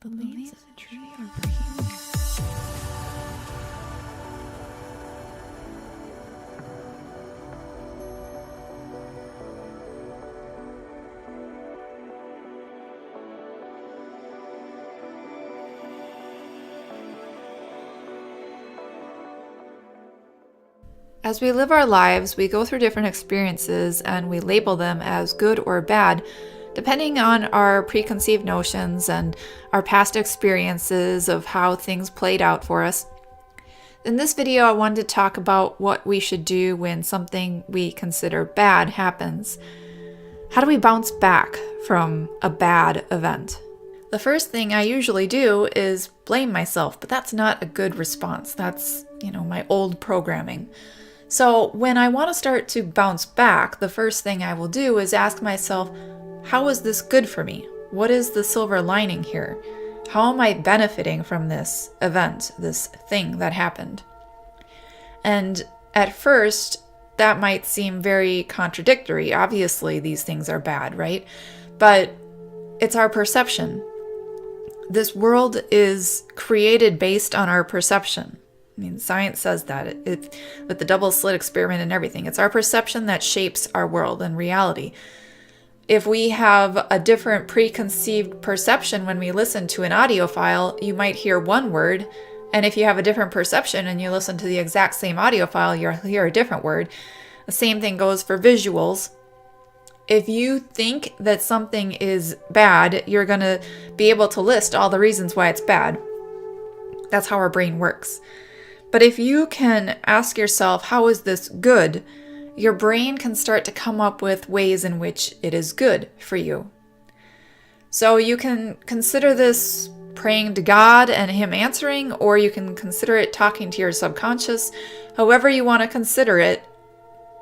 The leaves of the tree are for healing. As we live our lives, we go through different experiences and we label them as good or bad, depending on our preconceived notions and our past experiences of how things played out for us. In this video, I wanted to talk about what we should do when something we consider bad happens. How do we bounce back from a bad event? The first thing I usually do is blame myself, but that's not a good response. That's, my old programming. So when I want to start to bounce back, the first thing I will do is ask myself, how is this good for me? What is the silver lining here? How am I benefiting from this event, this thing that happened? And at first, that might seem very contradictory. Obviously, these things are bad, right? But it's our perception. This world is created based on our perception. Science says that with the double slit experiment and everything. It's our perception that shapes our world and reality. If we have a different preconceived perception when we listen to an audio file, you might hear one word, and if you have a different perception and you listen to the exact same audio file, you'll hear a different word. The same thing goes for visuals. If you think that something is bad, you're going to be able to list all the reasons why it's bad. That's how our brain works. But if you can ask yourself, how is this good? Your brain can start to come up with ways in which it is good for you. So you can consider this praying to God and Him answering, or you can consider it talking to your subconscious. However you want to consider it,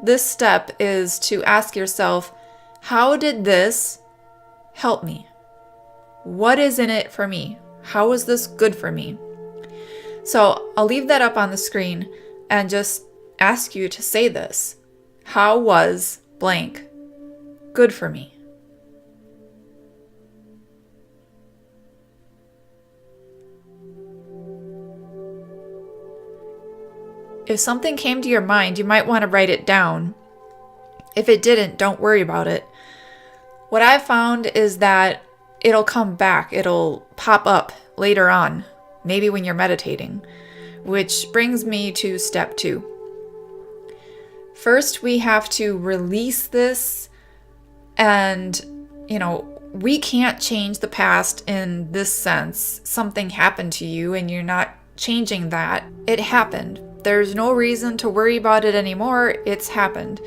this step is to ask yourself, how did this help me? What is in it for me? How is this good for me? So I'll leave that up on the screen and just ask you to say this. How was blank good for me? If something came to your mind, you might want to write it down. If it didn't, don't worry about it. What I've found is that it'll come back. It'll pop up later on, maybe when you're meditating, which brings me to step 2. First, we have to release this, and, we can't change the past in this sense. Something happened to you and you're not changing that. It happened. There's no reason to worry about it anymore. It's happened.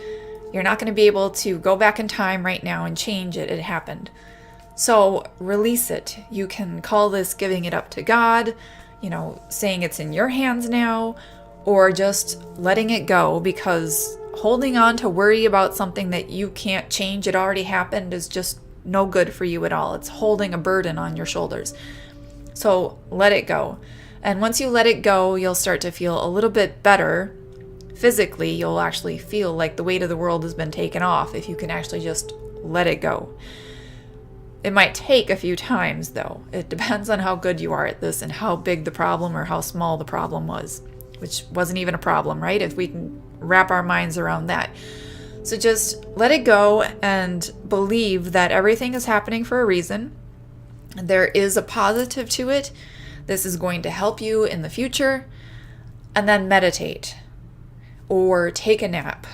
You're not going to be able to go back in time right now and change it. It happened. So release it. You can call this giving it up to God, saying it's in your hands now, or just letting it go, because holding on to worry about something that you can't change, it already happened, is just no good for you at all. It's holding a burden on your shoulders. So let it go. And once you let it go, you'll start to feel a little bit better. Physically, you'll actually feel like the weight of the world has been taken off if you can actually just let it go. It might take a few times, though. It depends on how good you are at this and how big the problem or how small the problem was, which wasn't even a problem, right? If we can wrap our minds around that. So just let it go and believe that everything is happening for a reason. There is a positive to it. This is going to help you in the future. And then meditate, or take a nap,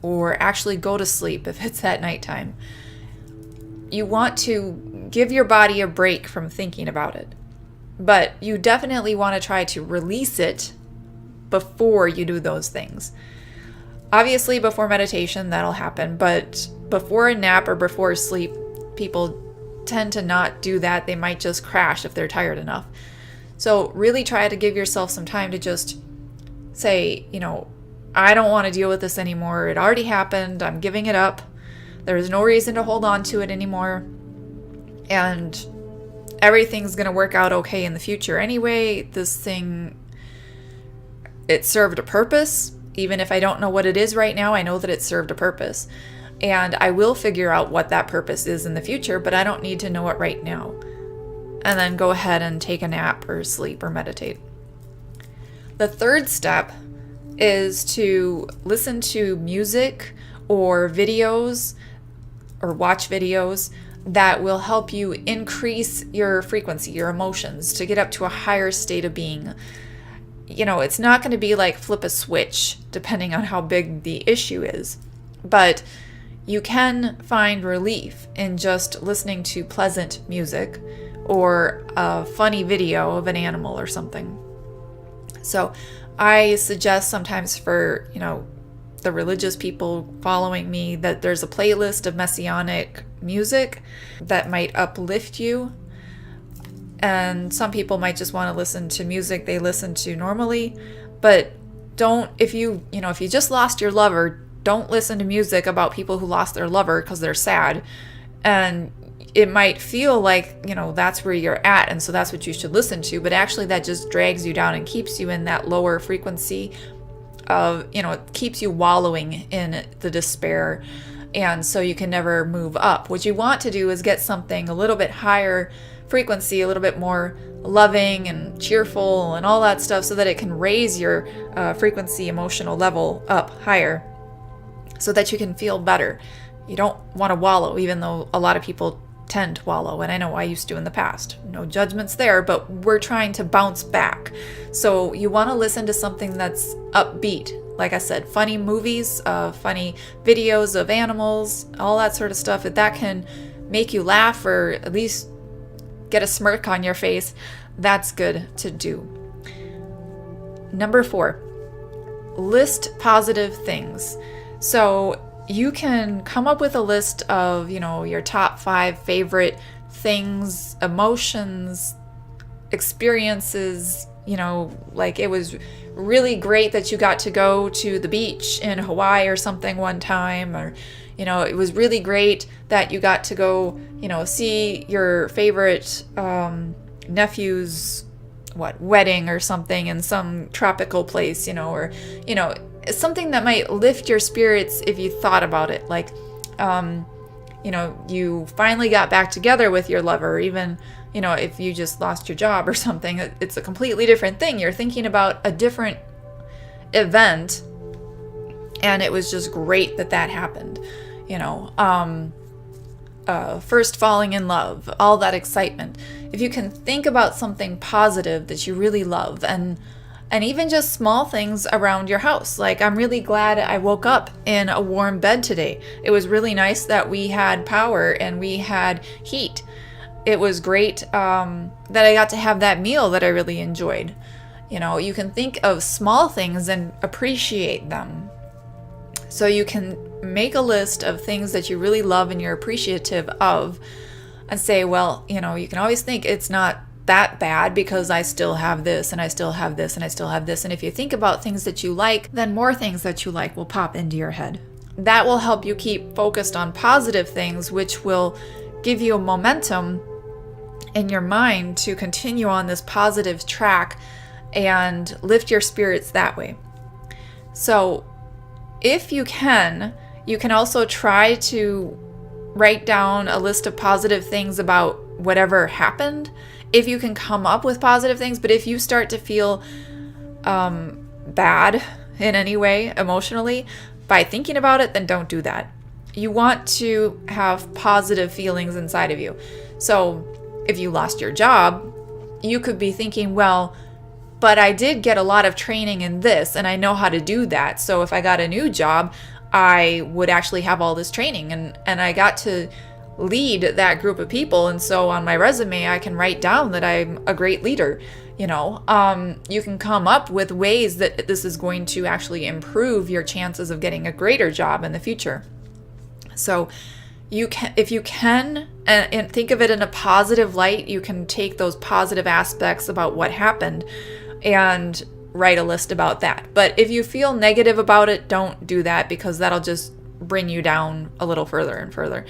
or actually go to sleep if it's at nighttime. You want to give your body a break from thinking about it, but you definitely want to try to release it before you do those things. Obviously, before meditation, that'll happen, but before a nap or before sleep, people tend to not do that. They might just crash if they're tired enough. So really try to give yourself some time to just say, I don't want to deal with this anymore. It already happened. I'm giving it up. There's no reason to hold on to it anymore. And everything's going to work out okay in the future anyway. This thing, it served a purpose. Even if I don't know what it is right now, I know that it served a purpose. And I will figure out what that purpose is in the future, but I don't need to know it right now. and then go ahead and take a nap or sleep or meditate. The third step is to listen to music or videos or watch videos that will help you increase your frequency, your emotions, to get up to a higher state of being. It's not going to be like flip a switch depending on how big the issue is, but you can find relief in just listening to pleasant music or a funny video of an animal or something. So I suggest sometimes for, the religious people following me that there's a playlist of messianic music that might uplift you. And some people might just want to listen to music they listen to normally, but if you just lost your lover, don't listen to music about people who lost their lover because they're sad. And it might feel like, that's where you're at, and so that's what you should listen to, but actually that just drags you down and keeps you in that lower frequency of, it keeps you wallowing in the despair, and so you can never move up. What you want to do is get something a little bit higher frequency, a little bit more loving and cheerful and all that stuff, so that it can raise your frequency emotional level up higher so that you can feel better. You don't want to wallow, even though a lot of people tend to wallow, and I know I used to in the past. No judgments there, but we're trying to bounce back. So you want to listen to something that's upbeat. Like I said, funny movies, funny videos of animals, all that sort of stuff. If that can make you laugh or at least get a smirk on your face, that's good to do. Number 4, list positive things. So you can come up with a list of, your top 5 favorite things, emotions, experiences, like it was really great that you got to go to the beach in Hawaii or something one time, or, it was really great that you got to go, see your favorite nephew's wedding or something in some tropical place, or, something that might lift your spirits if you thought about it. Like, you finally got back together with your lover, even, if you just lost your job or something, it's a completely different thing. You're thinking about a different event, and it was just great that happened, first falling in love, all that excitement. If you can think about something positive that you really love, and even just small things around your house. Like, I'm really glad I woke up in a warm bed today. It was really nice that we had power and we had heat. It was great that I got to have that meal that I really enjoyed. You can think of small things and appreciate them. So you can make a list of things that you really love and you're appreciative of, and say, well, you can always think it's not that bad because I still have this and I still have this and I still have this. And if you think about things that you like, then more things that you like will pop into your head. That will help you keep focused on positive things, which will give you a momentum in your mind to continue on this positive track and lift your spirits that way. So if you can also try to write down a list of positive things about whatever happened, if you can come up with positive things. But if you start to feel bad in any way emotionally by thinking about it, then don't do that. You want to have positive feelings inside of you. So if you lost your job, you could be thinking, well, but I did get a lot of training in this and I know how to do that. So if I got a new job, I would actually have all this training, and I got to lead that group of people, and so on my resume I can write down that I'm a great leader. You can come up with ways that this is going to actually improve your chances of getting a greater job in the future. So if you can and think of it in a positive light, you can take those positive aspects about what happened and write a list about that. But if you feel negative about it, don't do that, because that'll just bring you down a little further and further.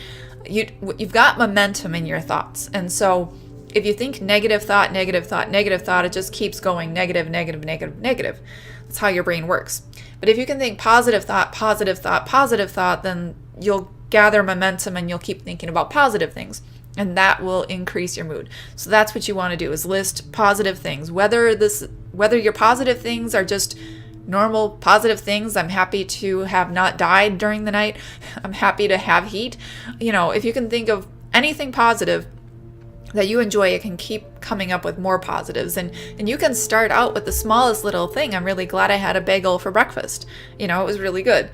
You've got momentum in your thoughts, and so if you think negative thought, it just keeps going negative. That's how your brain works. But if you can think positive thought, then you'll gather momentum and you'll keep thinking about positive things. and that will increase your mood. So that's what you want to do, is list positive things. Whether your positive things are just normal positive things, I'm happy to have not died during the night, I'm happy to have heat. If you can think of anything positive that you enjoy, it can keep coming up with more positives. And you can start out with the smallest little thing. I'm really glad I had a bagel for breakfast. It was really good.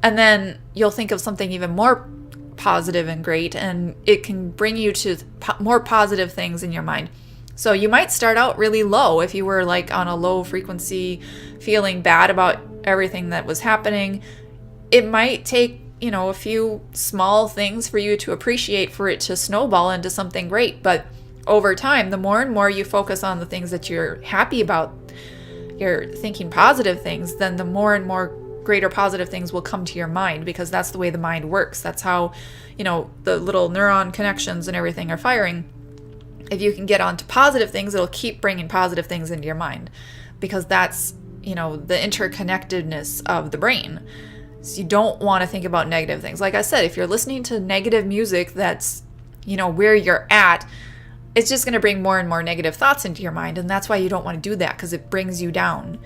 And then you'll think of something even more positive and great, and it can bring you to more positive things in your mind. So you might start out really low if you were like on a low frequency, feeling bad about everything that was happening. It might take a few small things for you to appreciate for it to snowball into something great. But over time, the more and more you focus on the things that you're happy about, you're thinking positive things, then the more and more greater positive things will come to your mind, because that's the way the mind works. That's how, the little neuron connections and everything are firing. If you can get onto positive things, it'll keep bringing positive things into your mind, because that's, the interconnectedness of the brain. So you don't want to think about negative things. Like I said, if you're listening to negative music that's, where you're at, it's just going to bring more and more negative thoughts into your mind. And that's why you don't want to do that, because it brings you down.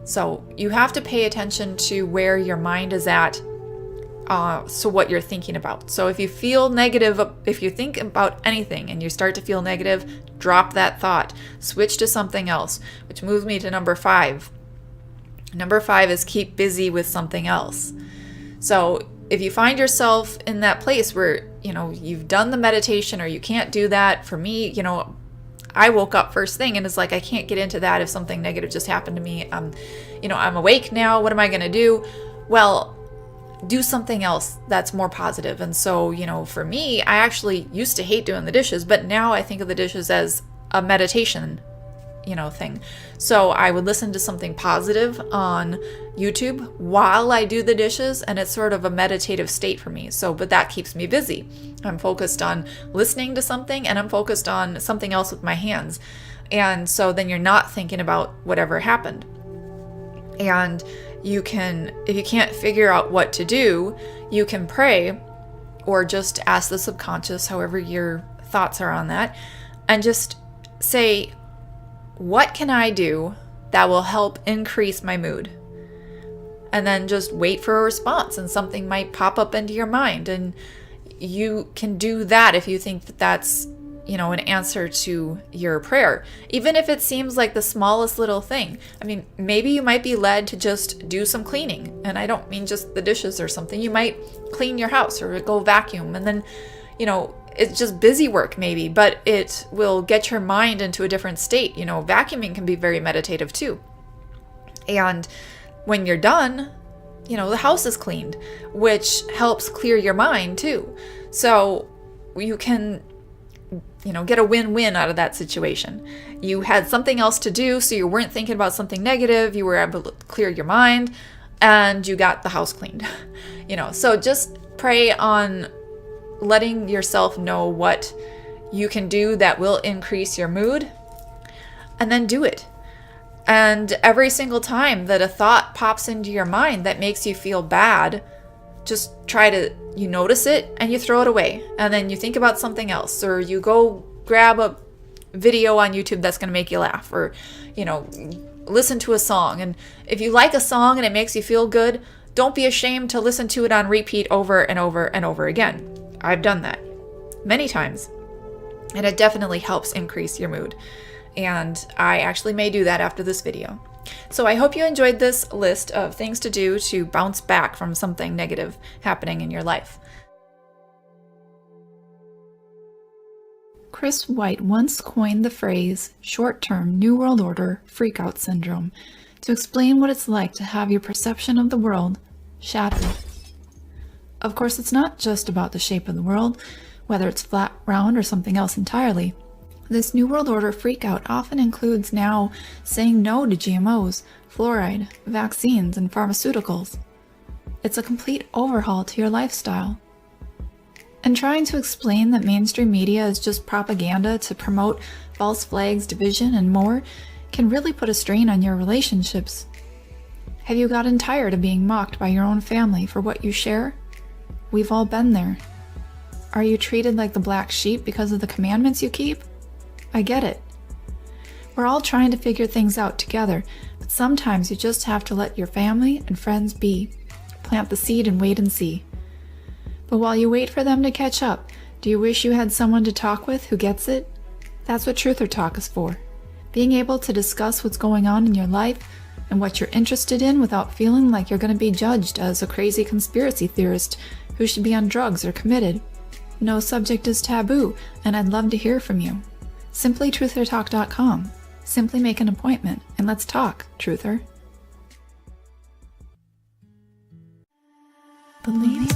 So you have to pay attention to where your mind is at, so what you're thinking about. So if you feel negative, if you think about anything and you start to feel negative, drop that thought. Switch to something else, which moves me to number 5. Number 5 is keep busy with something else. So if you find yourself in that place where, you've done the meditation or you can't do that, for me, I woke up first thing and it's like, I can't get into that if something negative just happened to me. I'm awake now. What am I going to do? Well, do something else that's more positive. And so, for me, I actually used to hate doing the dishes, but now I think of the dishes as a meditation thing. So I would listen to something positive on YouTube while I do the dishes, and it's sort of a meditative state for me. But that keeps me busy. I'm focused on listening to something, and I'm focused on something else with my hands. And so then you're not thinking about whatever happened. And if you can't figure out what to do, you can pray or just ask the subconscious, however your thoughts are on that, and just say, what can I do that will help increase my mood? And then just wait for a response, and something might pop up into your mind. And you can do that if you think that that's, an answer to your prayer. Even if it seems like the smallest little thing. I mean, maybe you might be led to just do some cleaning. And I don't mean just the dishes or something. You might clean your house or go vacuum. And then, it's just busy work maybe, but it will get your mind into a different state. Vacuuming can be very meditative too. And when you're done, the house is cleaned, which helps clear your mind too. So you can, get a win-win out of that situation. You had something else to do, so you weren't thinking about something negative. You were able to clear your mind, and you got the house cleaned. So just pray on letting yourself know what you can do that will increase your mood, and then do it. And every single time that a thought pops into your mind that makes you feel bad, just you notice it and you throw it away. And then you think about something else, or you go grab a video on YouTube that's going to make you laugh, or, listen to a song. And if you like a song and it makes you feel good, don't be ashamed to listen to it on repeat over and over and over again. I've done that many times, and it definitely helps increase your mood. And I actually may do that after this video. So I hope you enjoyed this list of things to do to bounce back from something negative happening in your life. Chris White once coined the phrase short-term New World Order freakout syndrome to explain what it's like to have your perception of the world shattered. Of course, it's not just about the shape of the world, whether it's flat, round, or something else entirely. This New World Order freakout often includes now saying no to GMOs, fluoride, vaccines, and pharmaceuticals. It's a complete overhaul to your lifestyle. And trying to explain that mainstream media is just propaganda to promote false flags, division, and more can really put a strain on your relationships. Have you gotten tired of being mocked by your own family for what you share? We've all been there. Are you treated like the black sheep because of the commandments you keep? I get it. We're all trying to figure things out together, but sometimes you just have to let your family and friends be. Plant the seed and wait and see. But while you wait for them to catch up, do you wish you had someone to talk with who gets it? That's what Truth or Talk is for. Being able to discuss what's going on in your life and what you're interested in without feeling like you're going to be judged as a crazy conspiracy theorist who should be on drugs or committed. No subject is taboo, and I'd love to hear from you. Simply truthertalk.com. Simply make an appointment and let's talk, Truther. Believe